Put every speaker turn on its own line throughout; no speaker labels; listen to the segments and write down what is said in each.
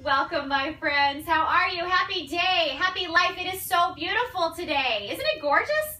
Welcome, my friends. How are you? Happy day. Happy life. It is so beautiful today. Isn't it gorgeous?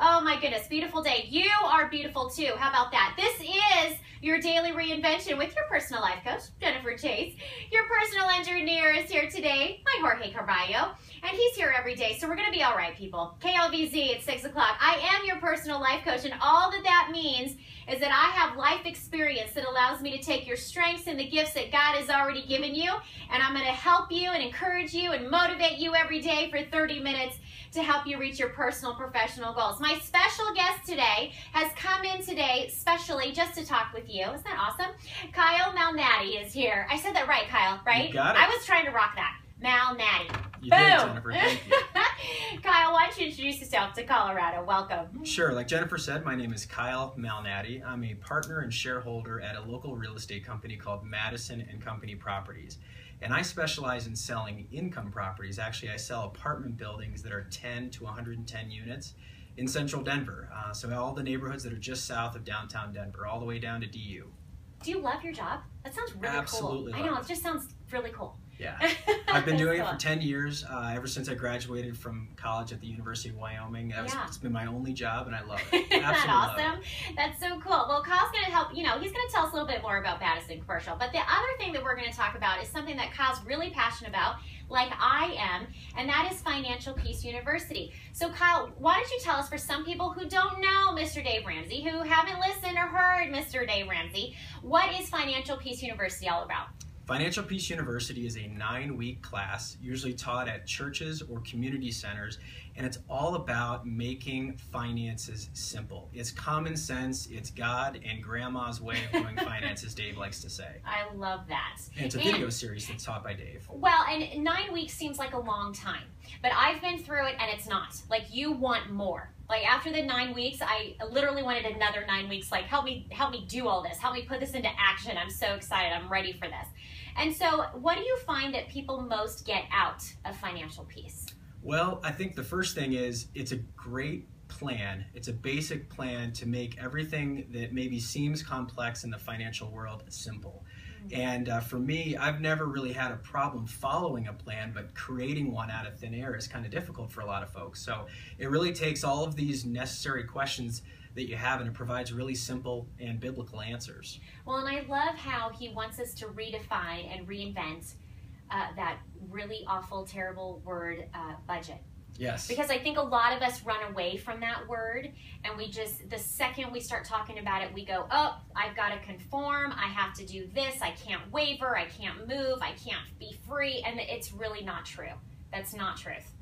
Oh my goodness, beautiful day. You are beautiful too. How about that? This is your daily reinvention with your personal life coach, Jennifer Chase. Your personal engineer is here today, my Jorge Carballo, and he's here every day, so we're going to be all right, people. KLVZ at 6 o'clock. I am your personal life coach, and all that means is that I have life experience that allows me to take your strengths and the gifts that God has already given you, and I'm going to help you and encourage you and motivate you every day for 30 minutes to help you reach your personal professional goals. My special guest today has come in today specially just to talk with you. Isn't that awesome? Kyle Malnati is here. I said that right, Kyle, right?
You got it.
I was trying to rock that. Malnati.
You
Boom.
did, Jennifer. Thank you.
Kyle, why don't you introduce yourself to Colorado? Welcome.
Sure. Like Jennifer said, my name is Kyle Malnati. I'm a partner and shareholder at a local real estate company called Madison Company Properties. And I specialize in selling income properties. Actually, I sell apartment buildings that are 10 to 110 units in central Denver. So all the neighborhoods that are just south of downtown Denver, all the way down to DU.
Do you love your job? That sounds really
Absolutely
cool. I know, it just sounds really cool.
Yeah. I've been doing it for 10 years, ever since I graduated from college at the University of Wyoming. It's been my only job, and I love it.
Isn't that
Absolutely
awesome? That's so cool. Well, Kyle's going to help, he's going to tell us a little bit more about Madison Commercial. But the other thing that we're going to talk about is something that Kyle's really passionate about, like I am, and that is Financial Peace University. So Kyle, why don't you tell us, for some people who don't know Mr. Dave Ramsey, who haven't listened or heard Mr. Dave Ramsey, what is Financial Peace University all about?
Financial Peace University is a 9-week class, usually taught at churches or community centers, and it's all about making finances simple. It's common sense, it's God and Grandma's way of doing finances, Dave likes to say.
I love that.
And it's a video series that's taught by Dave.
Well, and 9 weeks seems like a long time, but I've been through it and it's not. Like, you want more. Like, after the 9 weeks, I literally wanted another 9 weeks. Like, help me do all this. Help me put this into action. I'm so excited. I'm ready for this. And so what do you find that people most get out of financial peace?
Well, I think the first thing is it's a great plan. It's a basic plan to make everything that maybe seems complex in the financial world simple. And for me, I've never really had a problem following a plan, but creating one out of thin air is kind of difficult for a lot of folks. So it really takes all of these necessary questions that you have, and it provides really simple and biblical answers.
Well, and I love how he wants us to redefine and reinvent that really awful, terrible word, budget.
Yes.
Because I think a lot of us run away from that word, and we just, the second we start talking about it, we go, oh, I've got to conform, I have to do this, I can't waver, I can't move, I can't be free, and it's really not true. That's not truth.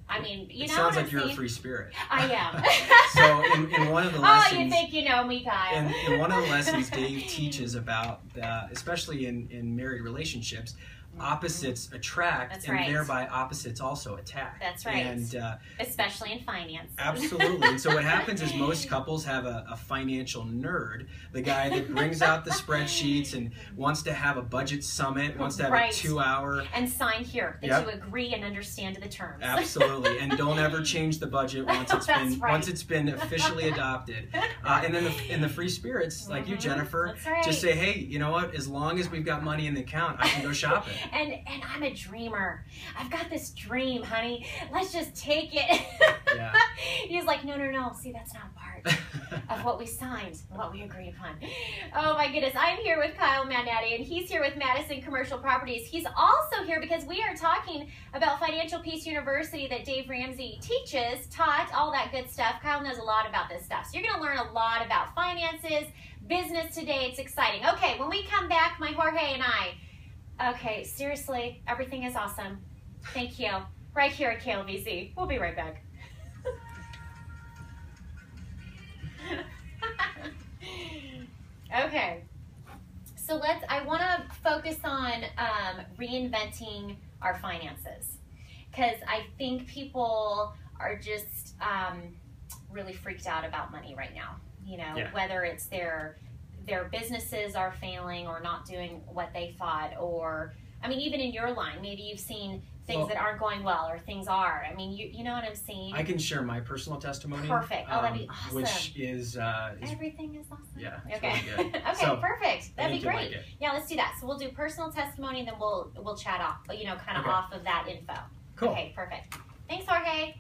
I mean, you know what I'm saying?
It sounds like you're a free spirit.
I am.
So in one of the lessons...
Oh, you think you know me, Kyle.
In one of the lessons, Dave teaches about, especially in married relationships, opposites attract, and thereby opposites also attack.
That's right. And especially in finance.
Absolutely. And so what happens is most couples have a financial nerd, the guy that brings out the spreadsheets and wants to have a budget summit, wants to have a 2-hour...
And sign here that you agree and understand the terms.
Absolutely. And don't ever change the budget once it's been officially adopted. And then in the free spirits, like you, Jennifer, just say, hey, you know what? As long as we've got money in the account, I can go shopping.
And I'm a dreamer. I've got this dream, honey. Let's just take it.
Yeah.
He's like, no. See, that's not part of what we signed, what we agreed upon. Oh my goodness. I'm here with Kyle Malnati, and he's here with Madison Commercial Properties. He's also here because we are talking about Financial Peace University that Dave Ramsey taught, all that good stuff. Kyle knows a lot about this stuff. So you're going to learn a lot about finances, business today. It's exciting. Okay, when we come back, my Jorge and I, okay, seriously, everything is awesome. Thank you. Right here at KLVZ. We'll be right back. Okay, so I want to focus on reinventing our finances, because I think people are just really freaked out about money right now. Whether it's their businesses are failing or not doing what they thought, or I mean, even in your line, maybe you've seen things that aren't going well, or things are. I mean, you know what I'm saying?
I can share my personal testimony.
Perfect. Oh, that'd be awesome.
Which is
everything is awesome.
Yeah.
Okay.
Really good.
Okay.
So,
Perfect. That'd be great.
Like
yeah, let's do that. So we'll do personal testimony, and then we'll chat off. Kind of off of that info.
Cool.
Okay. Perfect. Thanks, Jorge.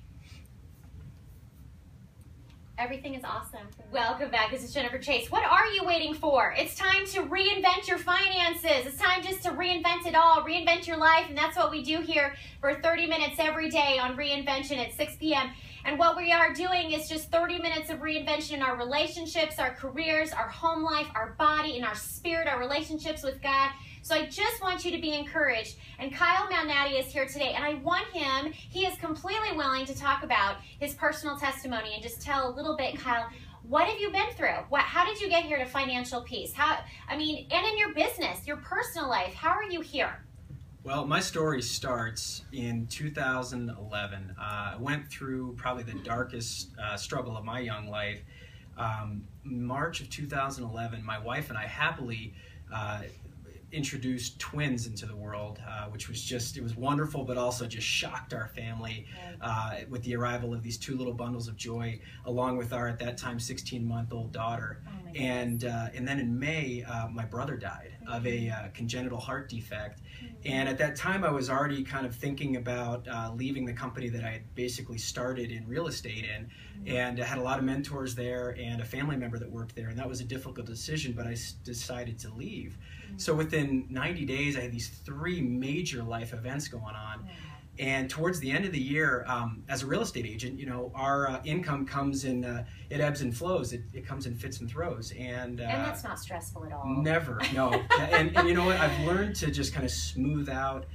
Everything is awesome. Welcome back. This is Jennifer Chase. What are you waiting for? It's time to reinvent your finances. It's time just to reinvent it all, reinvent your life, and that's what we do here for 30 minutes every day on Reinvention at 6 p.m. And what we are doing is just 30 minutes of reinvention in our relationships, our careers, our home life, our body, and our spirit, our relationships with God. So I just want you to be encouraged. And Kyle Malnati is here today, and I want him, he is completely willing to talk about his personal testimony and just tell a little bit, Kyle, what have you been through? How did you get here to financial peace? And in your business, your personal life, how are you here?
Well, my story starts in 2011. I went through probably the darkest struggle of my young life. March of 2011, my wife and I happily introduced twins into the world, which was it was wonderful, but also just shocked our family with the arrival of these two little bundles of joy, along with our, at that time, 16-month-old daughter. And then in May, my brother died of a congenital heart defect. And at that time, I was already kind of thinking about leaving the company that I had basically started in real estate in. And I had a lot of mentors there and a family member that worked there. And that was a difficult decision, but I decided to leave. So within 90 days, I had these 3 major life events going on. And towards the end of the year, as a real estate agent, our income comes in, it ebbs and flows. It comes in fits and throws. And
that's not stressful at all.
Never, no. and you know what? I've learned to just kind of smooth out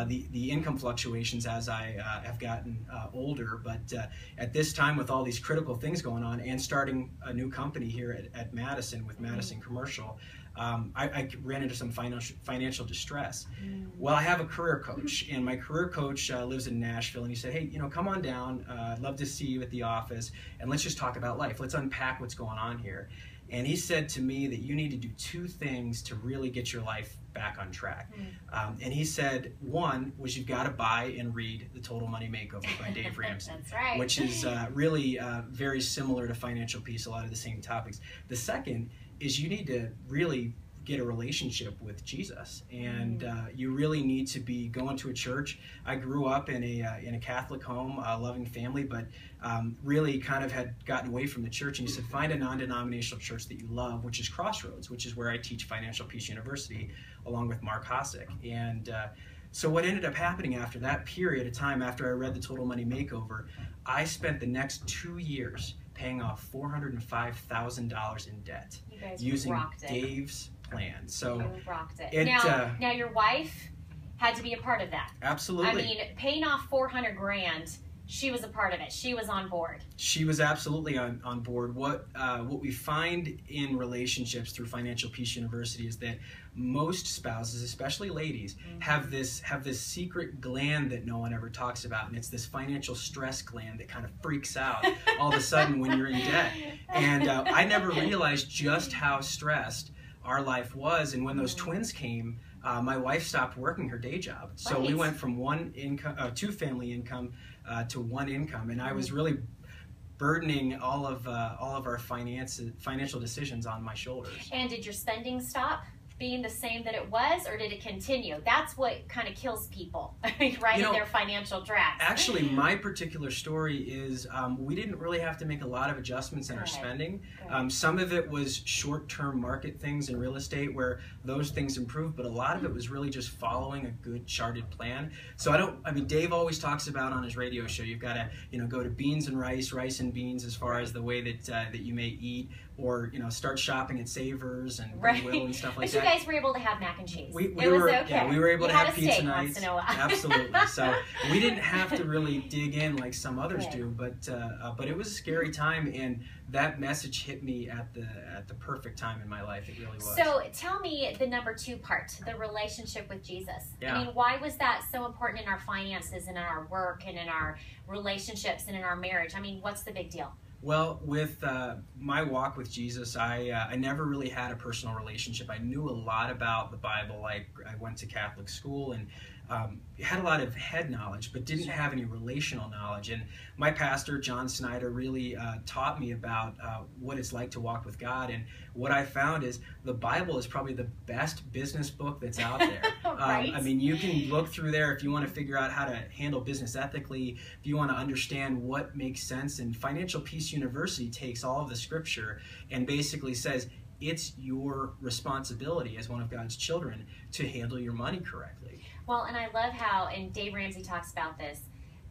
the income fluctuations as I have gotten older. But at this time, with all these critical things going on and starting a new company here at Madison with Madison Commercial, I ran into some financial distress. Well, I have a career coach, and my career coach lives in Nashville, and he said, hey, come on down. I'd love to see you at the office, and let's just talk about life. Let's unpack what's going on here. And he said to me that you need to do 2 things to really get your life back on track. And he said, one was you've got to buy and read The Total Money Makeover by Dave Ramsey.
That's right.
Which is really very similar to Financial Peace, a lot of the same topics. The second is you need to really get a relationship with Jesus, and you really need to be going to a church. I grew up in a Catholic home, a loving family, but really kind of had gotten away from the church. And he said, find a non-denominational church that you love, which is Crossroads, which is where I teach Financial Peace University, along with Mark Hosick. And so what ended up happening after that period of time, after I read The Total Money Makeover, I spent the next 2 years paying off $405,000 in debt using Dave's plan. So
you rocked it. Now your wife had to be a part of that.
Absolutely.
I mean, paying off $400,000, she was a part of it. She was on board.
She was absolutely on board. What we find in relationships through Financial Peace University is that most spouses, especially ladies, have this secret gland that no one ever talks about, and it's this financial stress gland that kind of freaks out all of a sudden when you're in debt. And I never realized just how stressed our life was. And when those twins came, my wife stopped working her day job. So we went from two family income to one income, and I was really burdening all of our financial decisions on my shoulders.
And did your spending stop being the same that it was, or did it continue? That's what kind of kills people, right, in their financial drafts.
Actually, my particular story is we didn't really have to make a lot of adjustments in our spending. Some of it was short-term market things in real estate where those things improved, but a lot of it was really just following a good charted plan. So Dave always talks about on his radio show, you've got to, go to beans and rice and beans as far as the way that you may eat, or start shopping at Savers and Goodwill and stuff like that.
But you guys were able to have mac and cheese.
We were okay. Yeah, we were able to have pizza nights.
Once in a while.
Absolutely. So we didn't have to really dig in like some others do, but it was a scary time, and that message hit me at the perfect time in my life. It really was.
So tell me the number 2 part, the relationship with Jesus.
Yeah.
I mean, why was that so important in our finances and in our work and in our relationships and in our marriage? I mean, what's the big deal?
Well, with my walk with Jesus, I never really had a personal relationship. I knew a lot about the Bible. I went to Catholic school and had a lot of head knowledge, but didn't have any relational knowledge. And my pastor, John Snyder, really taught me about what it's like to walk with God. And what I found is the Bible is probably the best business book that's out there.
Right.
I mean, you can look through there if you want to figure out how to handle business ethically, if you want to understand what makes sense. And Financial Peace University takes all of the scripture and basically says, it's your responsibility as one of God's children to handle your money correctly.
Well, and I love how, and Dave Ramsey talks about this,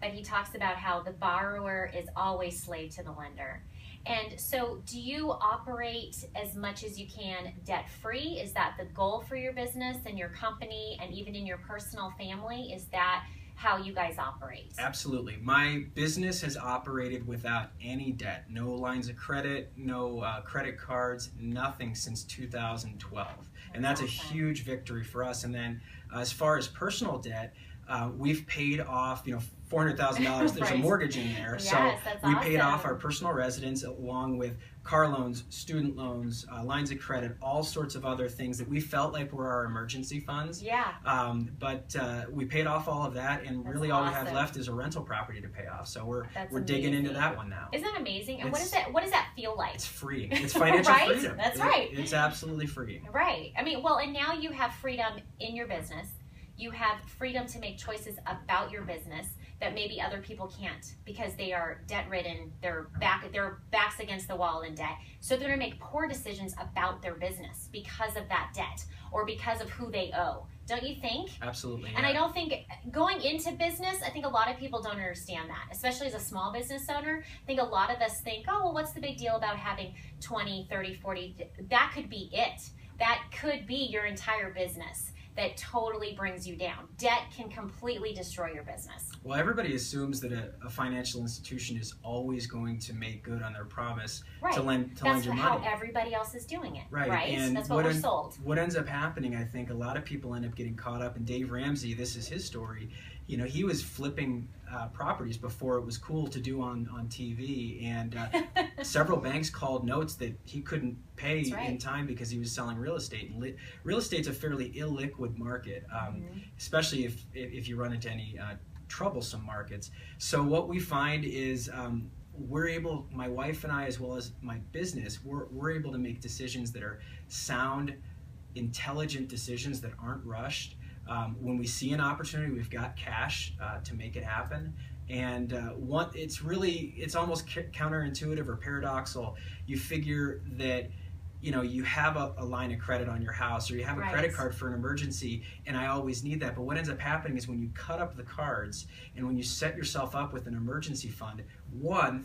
but he talks about how the borrower is always slave to the lender. And so do you operate as much as you can debt-free? Is that the goal for your business and your company and even in your personal family? Is that how you guys operate?
Absolutely. My business has operated without any debt, no lines of credit, no credit cards, nothing since 2012. And that's
awesome.
A huge victory for us. And then as far as personal debt, we've paid off, $400,000. There's a mortgage in there.
Yes,
so
that's
we
awesome.
paid off our personal residence along with car loans, student loans, lines of credit, all sorts of other things that we felt like were our emergency funds.
Yeah.
But we paid off all of that, and
That's
really all we
awesome.
have left is a rental property to pay off. So we're
That's
digging into
amazing.
that one now.
Isn't that amazing? And
It's-
what does that feel like?
It's free. It's financial
Right?
freedom.
That's right.
It's absolutely free.
Right. I mean, well, and now you have freedom in your business. You have freedom to make choices about your business that maybe other people can't because they are debt-ridden. Their backs against the wall in debt. So they're going to make poor decisions about their business because of that debt or because of who they owe. Don't you think?
Absolutely.
And I don't think going into business, I think a lot of people don't understand that, especially as a small business owner. I think a lot of us think, oh, well, what's the big deal about having 20, 30, 40? That could be it. That could be your entire business that totally brings you down. Debt can completely destroy your business.
Well, everybody assumes that a financial institution is always going to make good on their promise to lend your money.
That's how everybody else is doing it, right?
And
that's what we're sold.
What ends up happening, I think, a lot of people end up getting caught up. And Dave Ramsey, this is his story. He was flipping properties before it was cool to do on TV, and several banks called notes that he couldn't pay in time because he was selling real estate. And real estate's a fairly illiquid market, especially if you run into any troublesome markets. So what we find is we're able, my wife and I, as well as my business, we're able to make decisions that are sound, intelligent decisions that aren't rushed. When we see an opportunity, we've got cash to make it happen. And it's almost counterintuitive or paradoxical. You figure that you have a line of credit on your house, or you have a credit card for an emergency, and I always need that. But what ends up happening is when you cut up the cards and when you set yourself up with an emergency fund,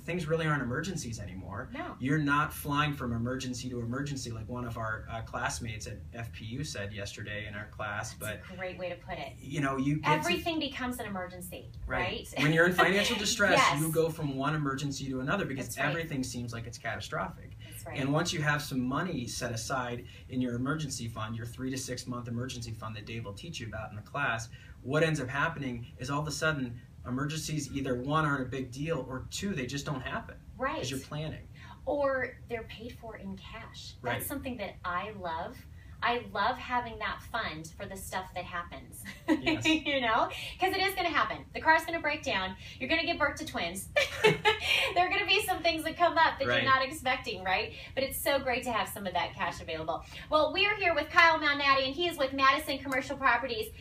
things really aren't emergencies anymore.
No.
You're not flying from emergency to emergency like one of our classmates at FPU said yesterday in our class.
That's a great way to put it.
You get
everything becomes an emergency, right?
When you're in financial distress, you go from one emergency to another because
That's
everything seems like it's catastrophic.
That's right.
And once you have some money set aside in your emergency fund, your 3 to 6 month emergency fund that Dave will teach you about in the class, what ends up happening is all of a sudden emergencies either one aren't a big deal, or two, they just don't happen.
Right.
Because you're planning.
Or they're paid for in cash. That's something that I love. I love having that fund for the stuff that happens.
Yes.
Because it is going to happen. The car's going to break down. You're going to give birth to twins. There are going to be some things that come up that you're not expecting, right? But it's so great to have some of that cash available. Well, we are here with Kyle Malnati, and he is with Madison Commercial Properties.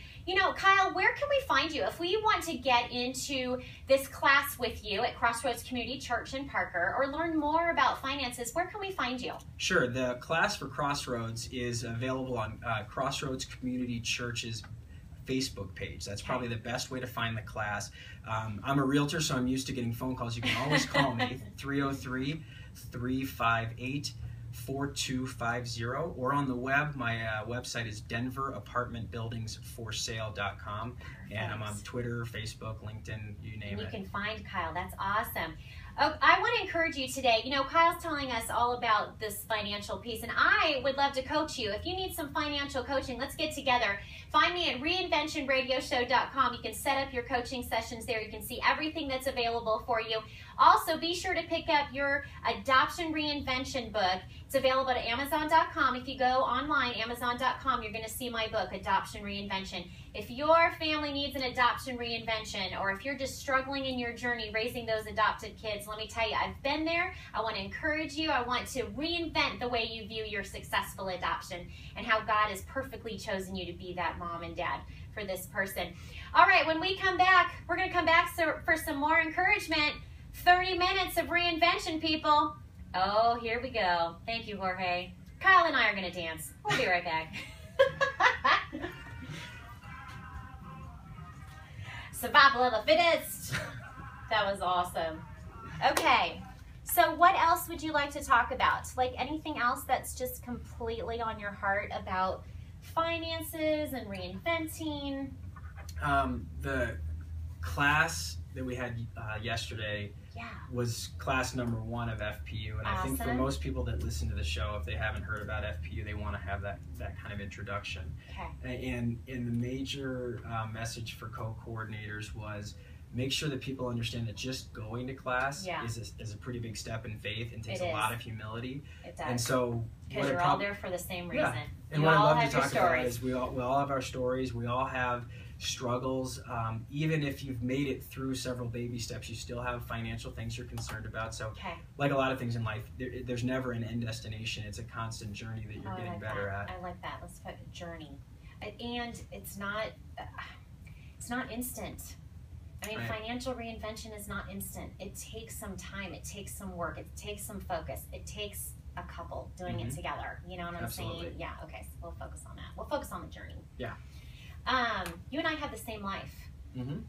Kyle, where can we find you? If we want to get into this class with you at Crossroads Community Church in Parker or learn more about finances, where can we find you? Sure.
The class for Crossroads is available on Crossroads Community Church's Facebook page. That's probably the best way to find the class. I'm a realtor, so I'm used to getting phone calls. You can always call me, 303-358-4250, or on the web. My website is denverapartmentbuildingsforsale.com, and I'm on Twitter, Facebook, LinkedIn, you name it.
You can find Kyle. That's awesome. Oh, I want to encourage you today. You know, Kyle's telling us all about this financial piece, and I would love to coach you. If you need some financial coaching, let's get together. Find me at reinventionradioshow.com. You can set up your coaching sessions there. You can see everything that's available for you. Also, be sure to pick up your Adoption Reinvention book. It's available at Amazon.com. If you go online, Amazon.com, you're going to see my book, Adoption Reinvention. If your family needs an adoption reinvention, or if you're just struggling in your journey raising those adopted kids, let me tell you, I've been there. I want to encourage you. I want to reinvent the way you view your successful adoption and how God has perfectly chosen you to be that mom and dad for this person. All right, when we come back, we're going to come back for some more encouragement. 30 minutes of reinvention, people. Oh, here we go. Thank you, Jorge. Kyle and I are going to dance. We'll be right back. Survival of the fittest. That was awesome. Okay, so what else would you like to talk about? Like anything else that's just completely on your heart about finances and reinventing?
The class that we had yesterday was class number 1 of FPU, and I think for most people that listen to the show, if they haven't heard about FPU, they want to have that kind of introduction. Okay. And the major message for co-coordinators was make sure that people understand that just going to class is a pretty big step in faith and takes a lot of humility. It does. And so
because you're all there for the same reason.
Yeah. And what I love to talk about is we all have our stories. We all have struggles. Even if you've made it through several baby steps, you still have financial things you're concerned about. So like a lot of things in life, there's never an end destination. It's a constant journey that you're getting better at.
I like that. Let's put journey. And it's not instant. I mean, financial reinvention is not instant. It takes some time. It takes some work. It takes some focus. It takes a couple doing it together. You know what I'm saying? Yeah, okay, so we'll focus on that. We'll focus on the journey.
Yeah.
You and I have the same life,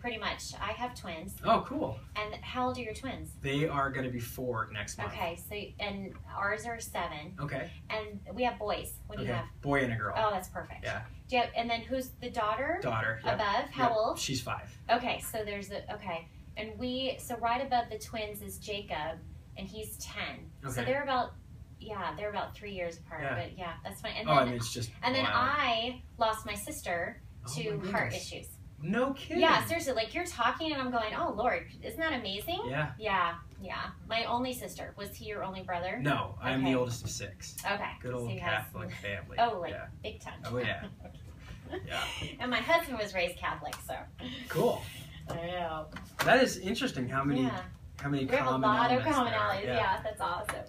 pretty much. I have twins.
Oh, cool.
And how old are your twins?
They are going to be 4 next month.
Okay, so, and ours are 7.
Okay.
And we have boys. What do you have?
Boy and a girl.
Oh, that's perfect.
Yeah.
Do you have, and then who's the daughter?
Daughter.
Above? How old?
She's 5.
Okay, so there's and so right above the twins is Jacob, and he's 10. Okay. So they're about 3 years apart, but that's fine. And then,
I mean, it's just
and then I lost my sister to heart issues.
No kidding.
Yeah, seriously, like you're talking and I'm going, oh Lord, isn't that amazing?
Yeah.
Yeah. My only sister. Was he your only brother?
No, I'm the oldest of 6.
Okay.
Good old Catholic family.
Oh, big time.
Oh yeah. Yeah.
And my husband was raised Catholic, so.
Cool.
I know.
That is interesting. How many
we have a lot of commonalities. Yeah, that's awesome.